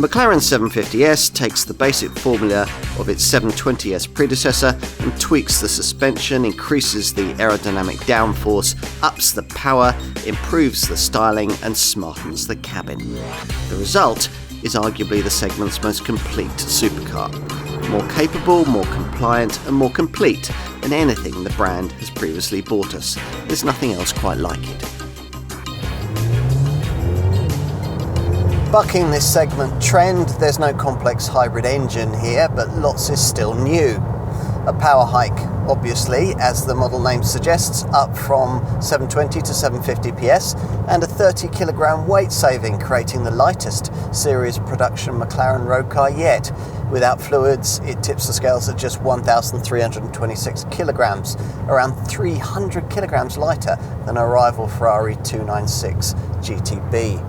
The McLaren 750S takes the basic formula of its 720S predecessor and tweaks the suspension, increases the aerodynamic downforce, ups the power, improves the styling and smartens the cabin. The result is arguably the segment's most complete supercar. More capable, more compliant and more complete than anything the brand has previously brought us. There's nothing else quite like it. Bucking this segment trend, there's no complex hybrid engine here, but lots is still new. A power hike, obviously, as the model name suggests, up from 720 to 750 PS, and a 30 kilogram weight saving, creating the lightest series production McLaren road car yet. Without fluids, it tips the scales at just 1,326 kilograms, around 300 kilograms lighter than a rival Ferrari 296 GTB.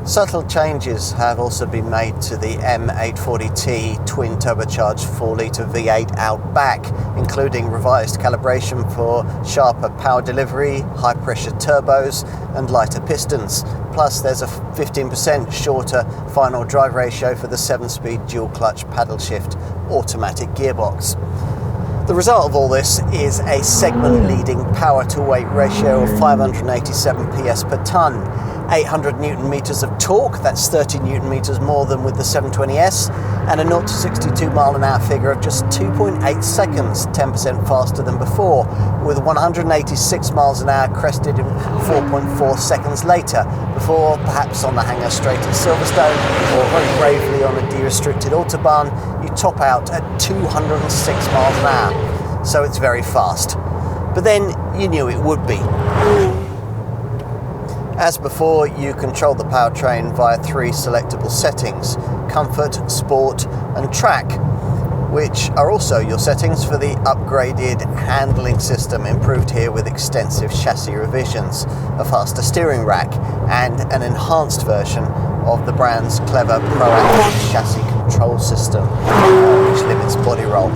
Subtle changes have also been made to the M840T twin turbocharged 4-litre V8 out back, including revised calibration for sharper power delivery, high pressure turbos and lighter pistons. Plus there's a 15% shorter final drive ratio for the 7-speed dual clutch paddle shift automatic gearbox. The result of all this is a segment leading power to weight ratio of 587 PS per tonne. 800 newton meters of torque, that's 30 newton meters more than with the 720S, and a 0 to 62 mile an hour figure of just 2.8 seconds, 10% faster than before, with 186 miles an hour crested in 4.4 seconds later, before perhaps on the hangar straight at Silverstone, or very bravely on a de-restricted Autobahn, you top out at 206 miles an hour. So it's very fast. But then you knew it would be. As before, you control the powertrain via 3 selectable settings: comfort, sport and track, which are also your settings for the upgraded handling system, improved here with extensive chassis revisions, a faster steering rack and an enhanced version of the brand's clever proactive chassis control system, which limits body roll.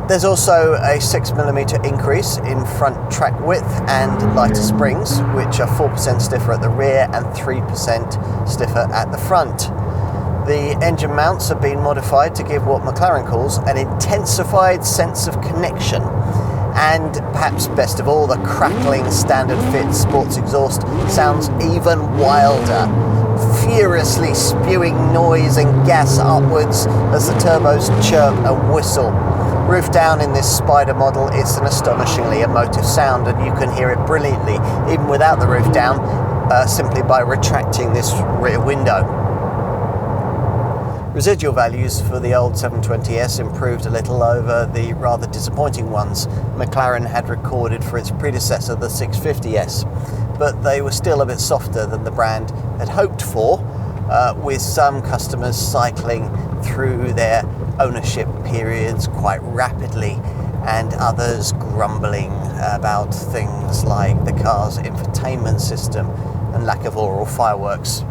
There's also a 6mm increase in front track width and lighter springs, which are 4% stiffer at the rear and 3% stiffer at the front. The engine mounts have been modified to give what McLaren calls an intensified sense of connection. And perhaps best of all, the crackling standard fit sports exhaust sounds even wilder, furiously spewing noise and gas upwards as the turbos chirp and whistle. Roof down in this Spider model, it's an astonishingly emotive sound, and you can hear it brilliantly, even without the roof down, simply by retracting this rear window. Residual values for the old 720S improved a little over the rather disappointing ones McLaren had recorded for its predecessor, the 650S, but they were still a bit softer than the brand had hoped for, with some customers cycling through their ownership periods quite rapidly and others grumbling about things like the car's infotainment system and lack of aural fireworks.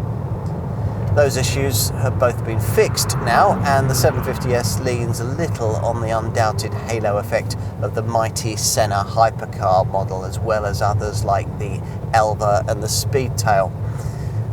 Those issues have both been fixed now, and the 750S leans a little on the undoubted halo effect of the mighty Senna hypercar model, as well as others like the Elva and the Speedtail.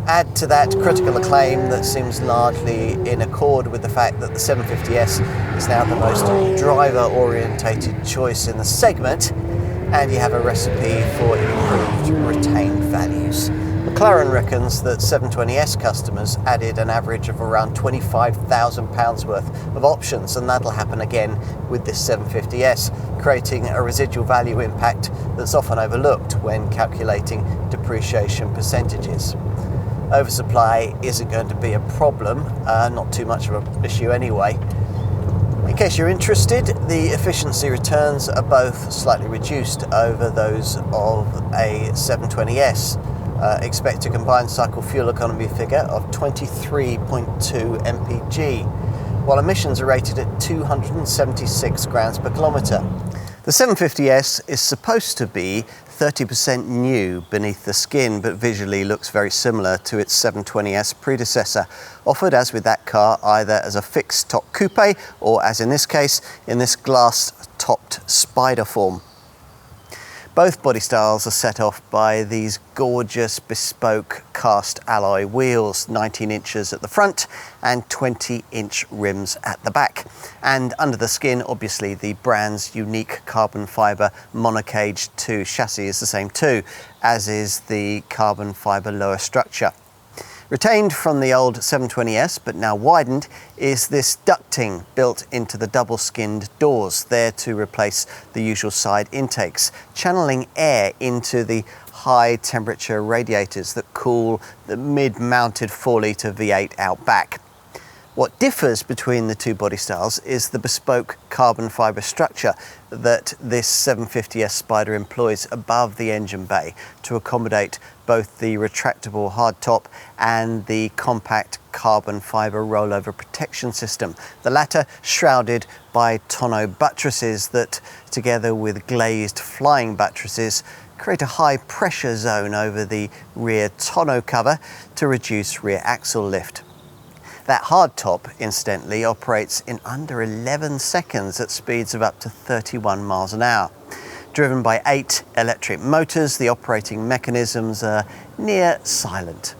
Add to that critical acclaim that seems largely in accord with the fact that the 750S is now the most driver-orientated choice in the segment, and you have a recipe for improved retained values. McLaren reckons that 720S customers added an average of around £25,000 worth of options, and that'll happen again with this 750S, creating a residual value impact that's often overlooked when calculating depreciation percentages. Oversupply isn't going to be a problem, not too much of an issue anyway. In case you're interested, the efficiency returns are both slightly reduced over those of a 720S. Expect a combined cycle fuel economy figure of 23.2 mpg, while emissions are rated at 276 grams per kilometre. The 750S is supposed to be 30% new beneath the skin, but visually looks very similar to its 720S predecessor, offered as with that car either as a fixed top coupe or, as in this case, in this glass-topped Spider form. Both body styles are set off by these gorgeous bespoke cast alloy wheels, 19 inches at the front and 20-inch rims at the back. And under the skin, obviously, the brand's unique carbon fibre monocage 2 chassis is the same too, as is the carbon fibre lower structure. Retained from the old 720S, but now widened, is this ducting built into the double-skinned doors, there to replace the usual side intakes, channeling air into the high-temperature radiators that cool the mid-mounted 4-litre V8 out back. What differs between the two body styles is the bespoke carbon fibre structure that this 750S Spider employs above the engine bay to accommodate both the retractable hardtop and the compact carbon fibre rollover protection system, the latter shrouded by tonneau buttresses that, together with glazed flying buttresses, create a high pressure zone over the rear tonneau cover to reduce rear axle lift. That hardtop, incidentally, operates in under 11 seconds at speeds of up to 31 miles an hour. Driven by 8 electric motors, the operating mechanisms are near silent.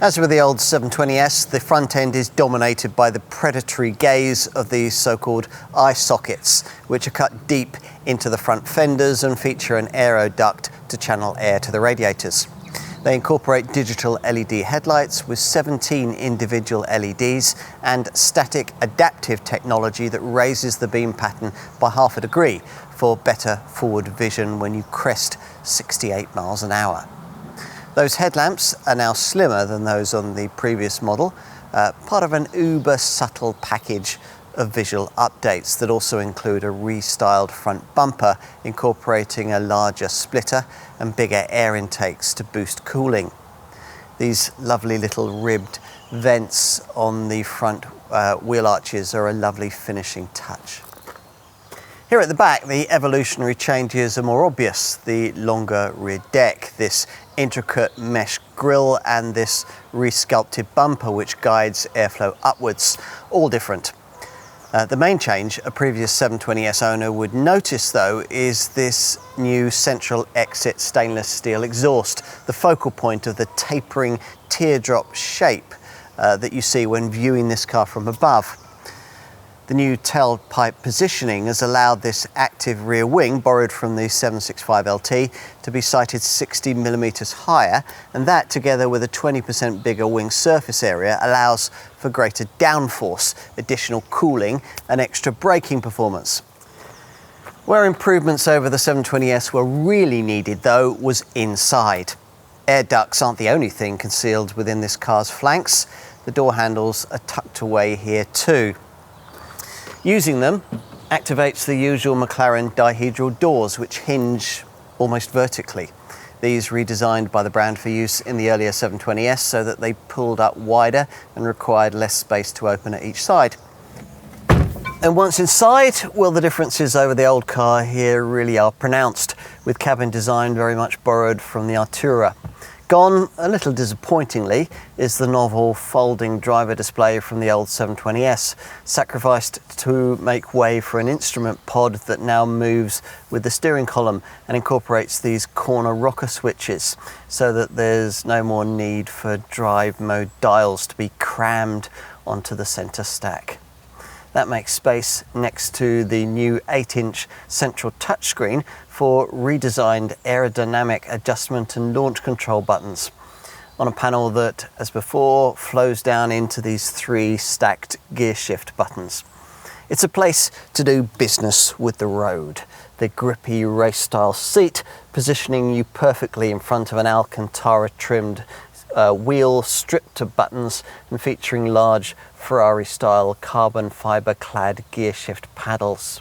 As with the old 720S, the front end is dominated by the predatory gaze of these so-called eye sockets, which are cut deep into the front fenders and feature an aero duct to channel air to the radiators. They incorporate digital LED headlights with 17 individual LEDs and static adaptive technology that raises the beam pattern by half a degree for better forward vision when you crest 68 miles an hour. Those headlamps are now slimmer than those on the previous model, part of an uber subtle package of visual updates that also include a restyled front bumper incorporating a larger splitter and bigger air intakes to boost cooling. These lovely little ribbed vents on the front wheel arches are a lovely finishing touch. Here at the back, the evolutionary changes are more obvious. The longer rear deck, this intricate mesh grille and this resculpted bumper which guides airflow upwards, all different. The main change a previous 720S owner would notice, though, is this new central exit stainless steel exhaust, the focal point of the tapering teardrop shape that you see when viewing this car from above. The new tailpipe positioning has allowed this active rear wing, borrowed from the 765LT, to be sighted 60 millimeters higher, and that, together with a 20% bigger wing surface area, allows for greater downforce, additional cooling and extra braking performance. Where improvements over the 720S were really needed, though, was inside. Air ducts aren't the only thing concealed within this car's flanks. The door handles are tucked away here too. Using them activates the usual McLaren dihedral doors, which hinge almost vertically. These redesigned by the brand for use in the earlier 720S so that they pulled up wider and required less space to open at each side. And once inside, well, the differences over the old car here really are pronounced, with cabin design very much borrowed from the Artura. Gone, a little disappointingly, is the novel folding driver display from the old 720S, sacrificed to make way for an instrument pod that now moves with the steering column and incorporates these corner rocker switches so that there's no more need for drive mode dials to be crammed onto the center stack. That makes space next to the new 8-inch central touchscreen for redesigned aerodynamic adjustment and launch control buttons on a panel that, as before, flows down into these 3 stacked gear shift buttons. It's a place to do business with the road. The grippy race-style seat positioning you perfectly in front of an Alcantara-trimmed wheel stripped to buttons and featuring large Ferrari-style carbon fibre-clad gear shift paddles.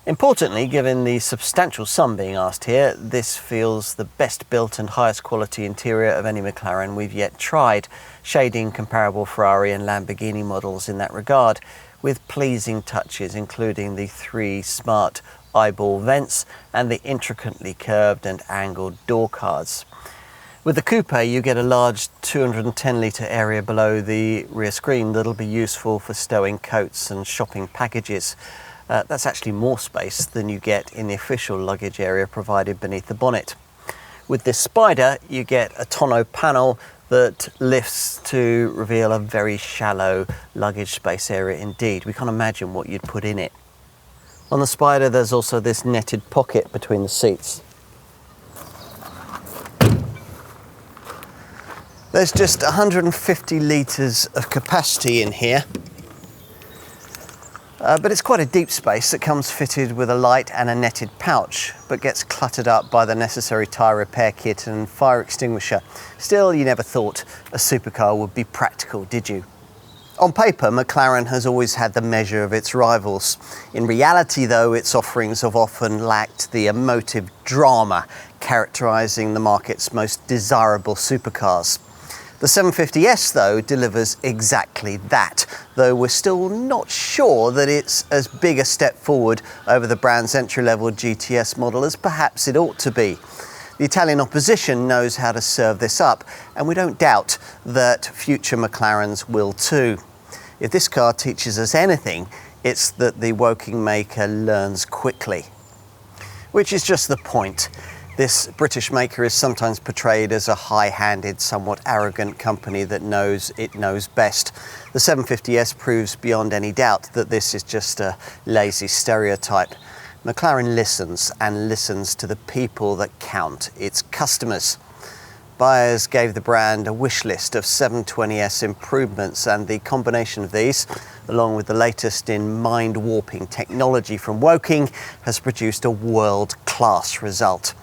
Importantly, given the substantial sum being asked here, this feels the best built and highest quality interior of any McLaren we've yet tried, shading comparable Ferrari and Lamborghini models in that regard, with pleasing touches including the 3 smart eyeball vents and the intricately curved and angled door cards. With the coupe, you get a large 210-litre area below the rear screen that'll be useful for stowing coats and shopping packages. That's actually more space than you get in the official luggage area provided beneath the bonnet. With this Spider, you get a tonneau panel that lifts to reveal a very shallow luggage space area indeed. We can't imagine what you'd put in it. On the Spider, there's also this netted pocket between the seats. There's just 150 litres of capacity in here. But it's quite a deep space that comes fitted with a light and a netted pouch, but gets cluttered up by the necessary tyre repair kit and fire extinguisher. Still, you never thought a supercar would be practical, did you? On paper, McLaren has always had the measure of its rivals. In reality, though, its offerings have often lacked the emotive drama characterising the market's most desirable supercars. The 750S, though, delivers exactly that, though we're still not sure that it's as big a step forward over the brand's entry-level GTS model as perhaps it ought to be. The Italian opposition knows how to serve this up, and we don't doubt that future McLarens will too. If this car teaches us anything, it's that the Woking maker learns quickly. Which is just the point. This British maker is sometimes portrayed as a high-handed, somewhat arrogant company that knows it knows best. The 750S proves beyond any doubt that this is just a lazy stereotype. McLaren listens, and listens to the people that count, its customers. Buyers gave the brand a wish list of 720S improvements, and the combination of these, along with the latest in mind-warping technology from Woking, has produced a world-class result.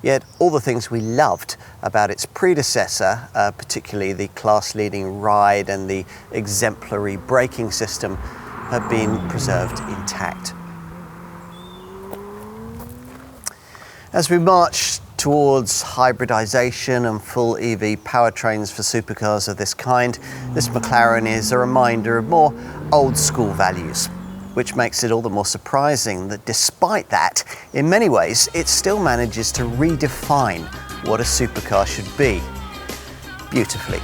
Yet all the things we loved about its predecessor, particularly the class-leading ride and the exemplary braking system, have been preserved intact. As we march towards hybridization and full EV powertrains for supercars of this kind, this McLaren is a reminder of more old-school values, which makes it all the more surprising that despite that, in many ways, it still manages to redefine what a supercar should be, beautifully.